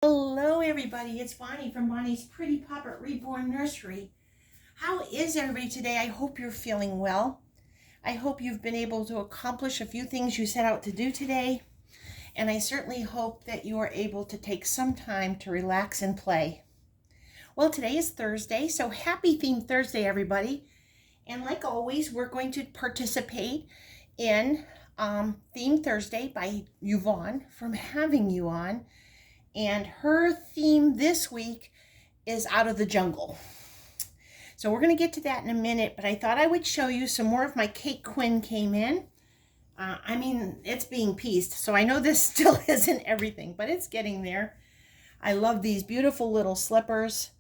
Hello everybody, it's Bonnie from Bonnie's Pretty Puppet Reborn Nursery. How is everybody today? I hope you're feeling well. I hope you've been able to accomplish a few things you set out to do today. And I certainly hope that you are able to take some time to relax and play. Well, today is Thursday, so happy Theme Thursday everybody. And like always, we're going to participate in Theme Thursday by Yvonne from Having You On. And her theme this week is Out of the Jungle. So we're going to get to that in a minute, but I thought I would show you some more of my Kate Quinn came in. It's being pieced, so I know this still isn't everything, but it's getting there. I love these beautiful little slippers,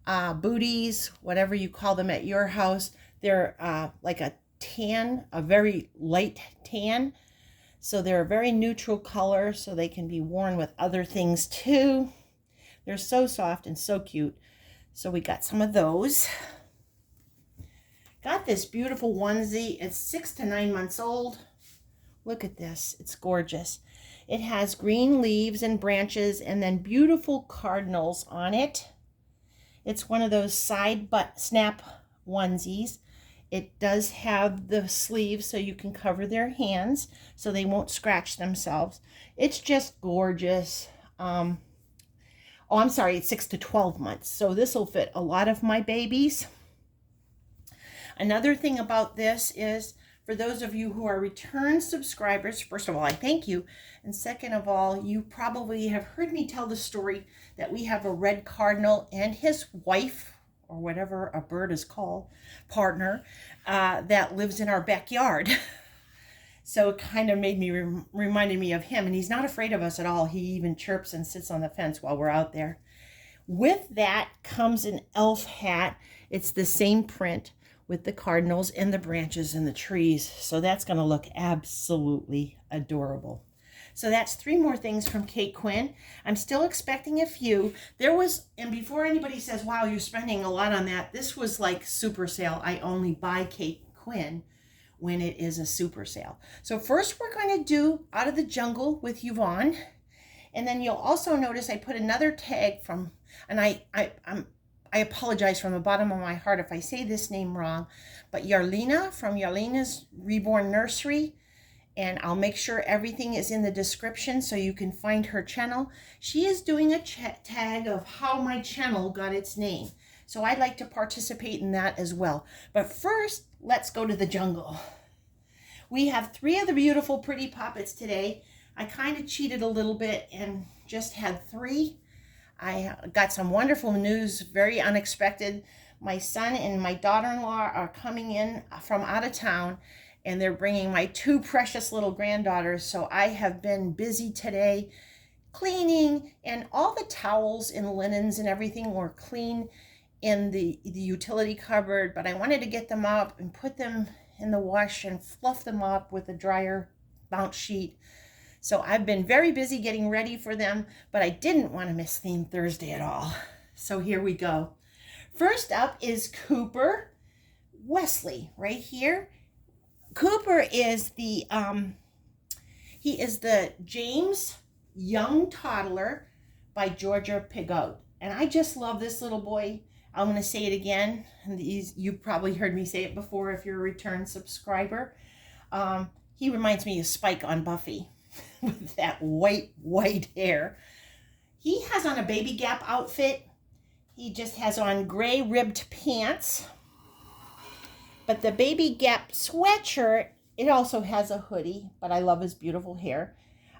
booties, whatever you call them at your house. They're like a tan, a very light tan. So they're a very neutral color, so they can be worn with other things too. They're so soft and so cute. So we got some of those. Got this beautiful onesie. It's 6 to 9 months old. Look at this. It's gorgeous. It has green leaves and branches and then beautiful cardinals on it. It's one of those side butt snap onesies. It does have the sleeves so you can cover their hands so they won't scratch themselves. It's just gorgeous. I'm sorry, it's 6 to 12 months. So this will fit a lot of my babies. Another thing about this is, for those of you who are return subscribers, first of all, I thank you. And second of all, you probably have heard me tell the story that we have a red cardinal and his wife, or whatever a bird is called, partner, that lives in our backyard. So it kind of made me, reminded me of him. And he's not afraid of us at all. He even chirps and sits on the fence while we're out there. With that comes an elf hat. It's the same print with the cardinals and the branches and the trees. So that's going to look absolutely adorable. So that's 3 more things from Kate Quinn. I'm still expecting a few. And before anybody says, wow, you're spending a lot on that, this was like super sale. I only buy Kate Quinn when it is a super sale. So first we're going to do Out of the Jungle with Yvonne. And then you'll also notice I put another tag from, and I apologize from the bottom of my heart if I say this name wrong, but Yarelina from Yarelina's Reborn Nursery. And I'll make sure everything is in the description so you can find her channel. She is doing a tag of how my channel got its name. So I'd like to participate in that as well. But first, let's go to the jungle. We have 3 of the beautiful pretty puppets today. I kind of cheated a little bit and just had 3. I got some wonderful news, very unexpected. My son and my daughter-in-law are coming in from out of town, and they're bringing my 2 precious little granddaughters. So I have been busy today cleaning, and all the towels and linens and everything were clean in the utility cupboard, but I wanted to get them up and put them in the wash and fluff them up with a dryer bounce sheet. So I've been very busy getting ready for them, but I didn't want to miss Theme Thursday at all. So here we go. First up is Cooper Wesley right here. Cooper is the James Young Toddler by Georgia Pigot. And I just love this little boy. I'm going to say it again. And you probably heard me say it before if you're a return subscriber. He reminds me of Spike on Buffy with that white hair. He has on a Baby Gap outfit. He just has on gray ribbed pants. But the Baby Gap sweatshirt, it also has a hoodie, but I love his beautiful hair.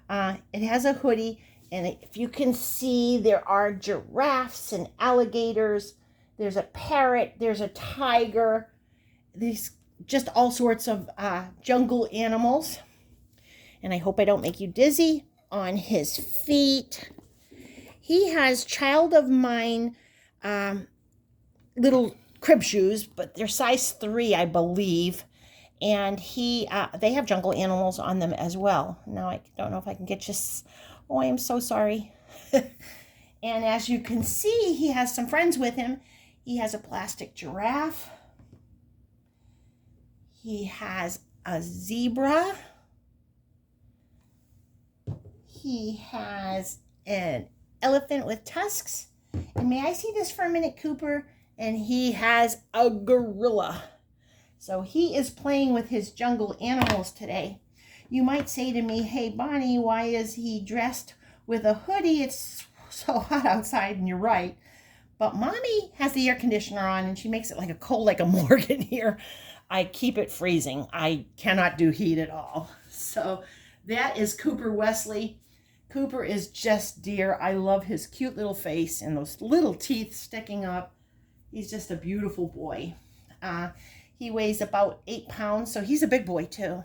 It has a hoodie, and if you can see, there are giraffes and alligators. There's a parrot, there's a tiger. There's just all sorts of jungle animals. And I hope I don't make you dizzy. On his feet, he has Child of Mine little crib shoes, but they're size 3, I believe. And they have jungle animals on them as well. Now I don't know if I can get you. Oh, I am so sorry. And as you can see, he has some friends with him. He has a plastic giraffe. He has a zebra. He has an elephant with tusks. And may I see this for a minute, Cooper? And he has a gorilla. So he is playing with his jungle animals today. You might say to me, hey, Bonnie, why is he dressed with a hoodie? It's so hot outside, and you're right. But Mommy has the air conditioner on, and she makes it like a cold, like a Morgan here. I keep it freezing. I cannot do heat at all. So that is Cooper Wesley. Cooper is just dear. I love his cute little face and those little teeth sticking up. He's just a beautiful boy. He weighs about 8 pounds, so he's a big boy too.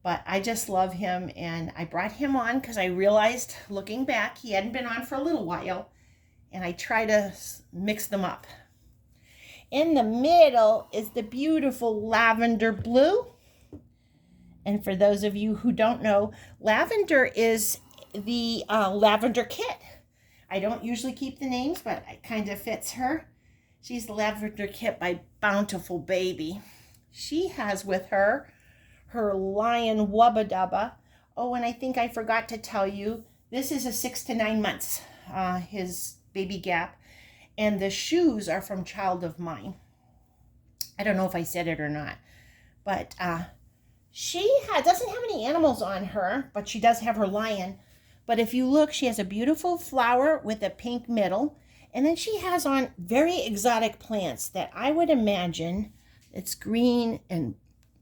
But I just love him, and I brought him on because I realized, looking back, he hadn't been on for a little while, and I try to mix them up. In the middle is the beautiful lavender blue. And for those of you who don't know, lavender is the lavender kit. I don't usually keep the names, but it kind of fits her. She's the lavender kit by Bountiful Baby. She has with her lion Wubba Dubba. Oh, and I think I forgot to tell you, this is a 6 to 9 months, his baby Gap. And the shoes are from Child of Mine. I don't know if I said it or not. But she doesn't have any animals on her, but she does have her lion. But if you look, she has a beautiful flower with a pink middle. And then she has on very exotic plants that I would imagine it's green and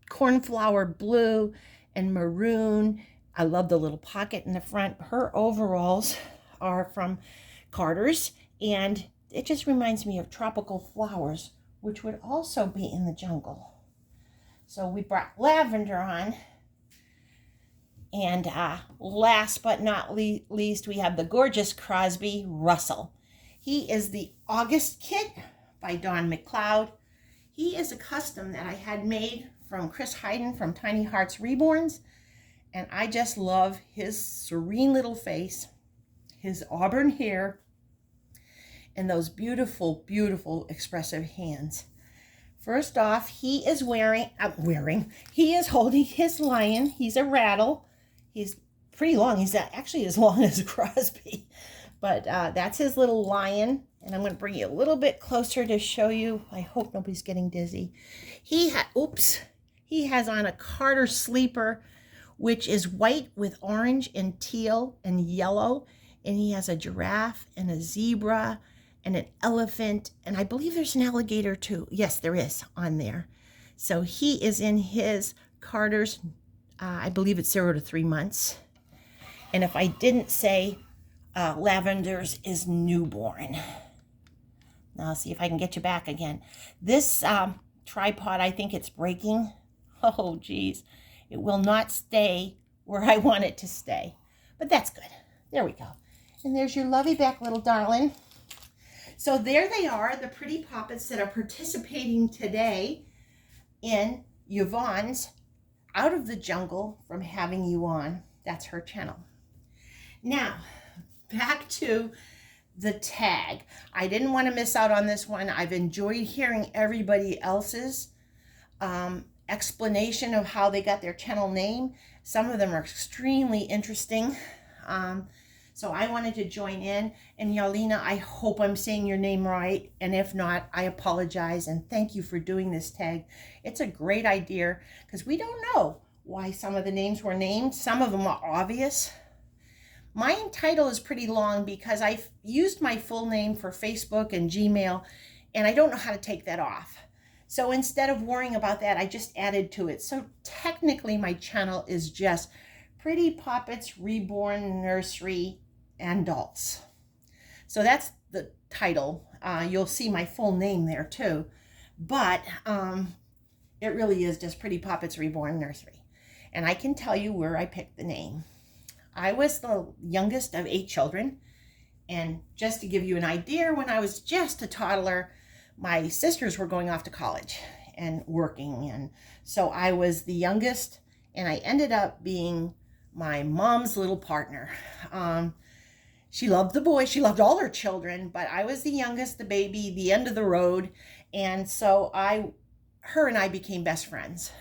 cornflower blue and maroon. I love the little pocket in the front. Her overalls are from Carter's, and it just reminds me of tropical flowers, which would also be in the jungle. So we brought lavender on. And last but not least, we have the gorgeous Crosby Russell. He is the August kit by Dawn McLeod. He is a custom that I had made from Chris Hayden from Tiny Hearts Reborns. And I just love his serene little face, his auburn hair, and those beautiful, beautiful expressive hands. First off, he is he is holding his lion. He's a rattle. He's pretty long. He's actually as long as Crosby. But that's his little lion. And I'm going to bring you a little bit closer to show you. I hope nobody's getting dizzy. He has on a Carter sleeper, which is white with orange and teal and yellow. And he has a giraffe and a zebra and an elephant. And I believe there's an alligator too. Yes, there is on there. So he is in his Carter's, I believe it's 0 to 3 months. And if I didn't say, Lavender's is newborn. Now, I'll see if I can get you back again. This tripod, I think it's breaking. Oh, geez. It will not stay where I want it to stay. But that's good. There we go. And there's your lovey back little darling. So there they are, the pretty poppets that are participating today in Yvonne's Out of the Jungle from Having You On. That's her channel. Now, back to the tag. I didn't want to miss out on this one. I've enjoyed hearing everybody else's explanation of how they got their channel name. Some of them are extremely interesting. So I wanted to join in. And Yarelina, I hope I'm saying your name right. And if not, I apologize. And thank you for doing this tag. It's a great idea because we don't know why some of the names were named. Some of them are obvious. My title is pretty long because I've used my full name for Facebook and Gmail, and I don't know how to take that off. So instead of worrying about that, I just added to it. So technically my channel is just Pretty Poppets Reborn Nursery and Adults. So that's the title. You'll see my full name there too. But it really is just Pretty Poppets Reborn Nursery. And I can tell you where I picked the name. I was the youngest of 8 children, and just to give you an idea, when I was just a toddler, my sisters were going off to college and working, and so I was the youngest, and I ended up being my mom's little partner. She loved the boys, she loved all her children, but I was the youngest, the baby, the end of the road, and so her and I became best friends.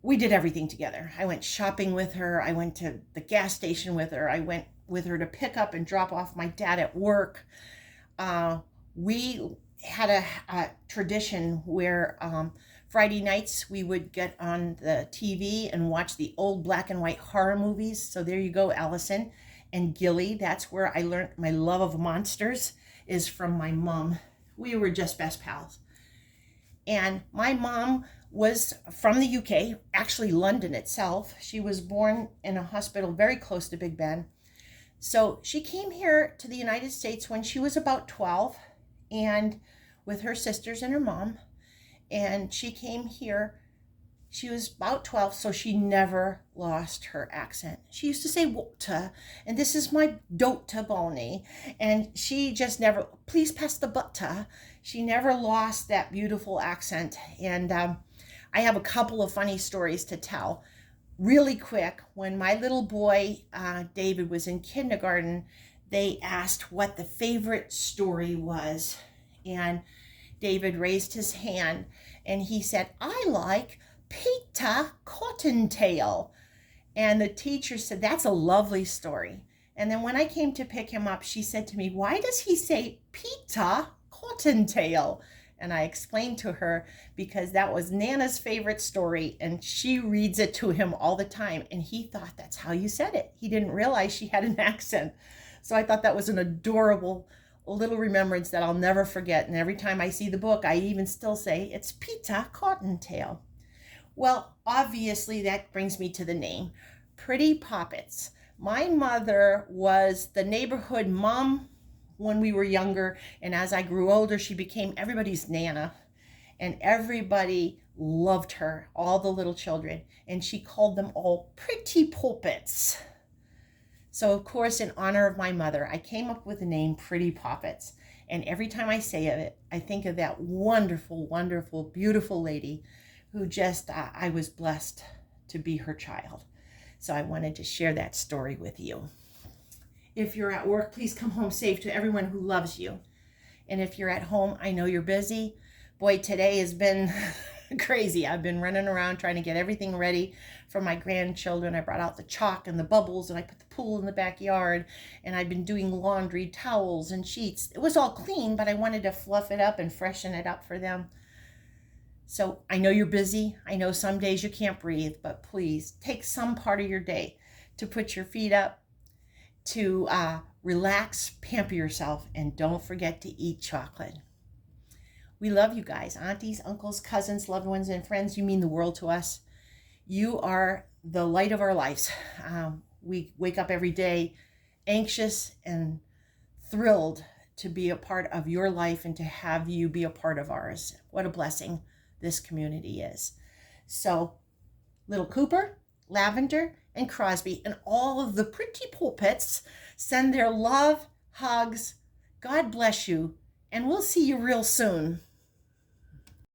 We did everything together. I went shopping with her. I went to the gas station with her. I went with her to pick up and drop off my dad at work. We had a tradition where Friday nights we would get on the TV and watch the old black and white horror movies. So there you go, Allison and Gilly. That's where I learned my love of monsters, is from my mom. We were just best pals. And my mom was from the UK, actually London itself. She was born in a hospital very close to Big Ben. So she came here to the United States when she was about 12, and with her sisters and her mom. And she came here, she was about 12, so she never lost her accent. She used to say water, and this is my daughter Bonnie. And she just never, please pass the butter. She never lost that beautiful accent. And I have a couple of funny stories to tell. Really quick, when my little boy, David, was in kindergarten, they asked what the favorite story was. And David raised his hand and he said, I like Peter Cottontail. And the teacher said, that's a lovely story. And then when I came to pick him up, she said to me, why does he say Peter Cottontail? And I explained to her, because that was Nana's favorite story and she reads it to him all the time. And he thought that's how you said it. He didn't realize she had an accent. So I thought that was an adorable little remembrance that I'll never forget. And every time I see the book, I even still say, it's Peter Cottontail. Well, obviously that brings me to the name, Pretty Poppets. My mother was the neighborhood mom when we were younger, and as I grew older, she became everybody's Nana, and everybody loved her, all the little children, and she called them all Pretty Poppets. So of course, in honor of my mother, I came up with the name Pretty Poppets, and every time I say it, I think of that wonderful, wonderful, beautiful lady who just, I was blessed to be her child. So I wanted to share that story with you. If you're at work, please come home safe to everyone who loves you. And if you're at home, I know you're busy. Boy, today has been crazy. I've been running around trying to get everything ready for my grandchildren. I brought out the chalk and the bubbles and I put the pool in the backyard, and I've been doing laundry, towels and sheets. It was all clean, but I wanted to fluff it up and freshen it up for them. So I know you're busy. I know some days you can't breathe, but please take some part of your day to put your feet up, to relax, pamper yourself, and don't forget to eat chocolate. We love you guys, aunties, uncles, cousins, loved ones, and friends. You mean the world to us. You are the light of our lives. We wake up every day anxious and thrilled to be a part of your life and to have you be a part of ours. What a blessing this community is. So, little Cooper, Lavender, and Crosby, and all of the Pretty Poppets send their love, hugs. God bless you, and we'll see you real soon.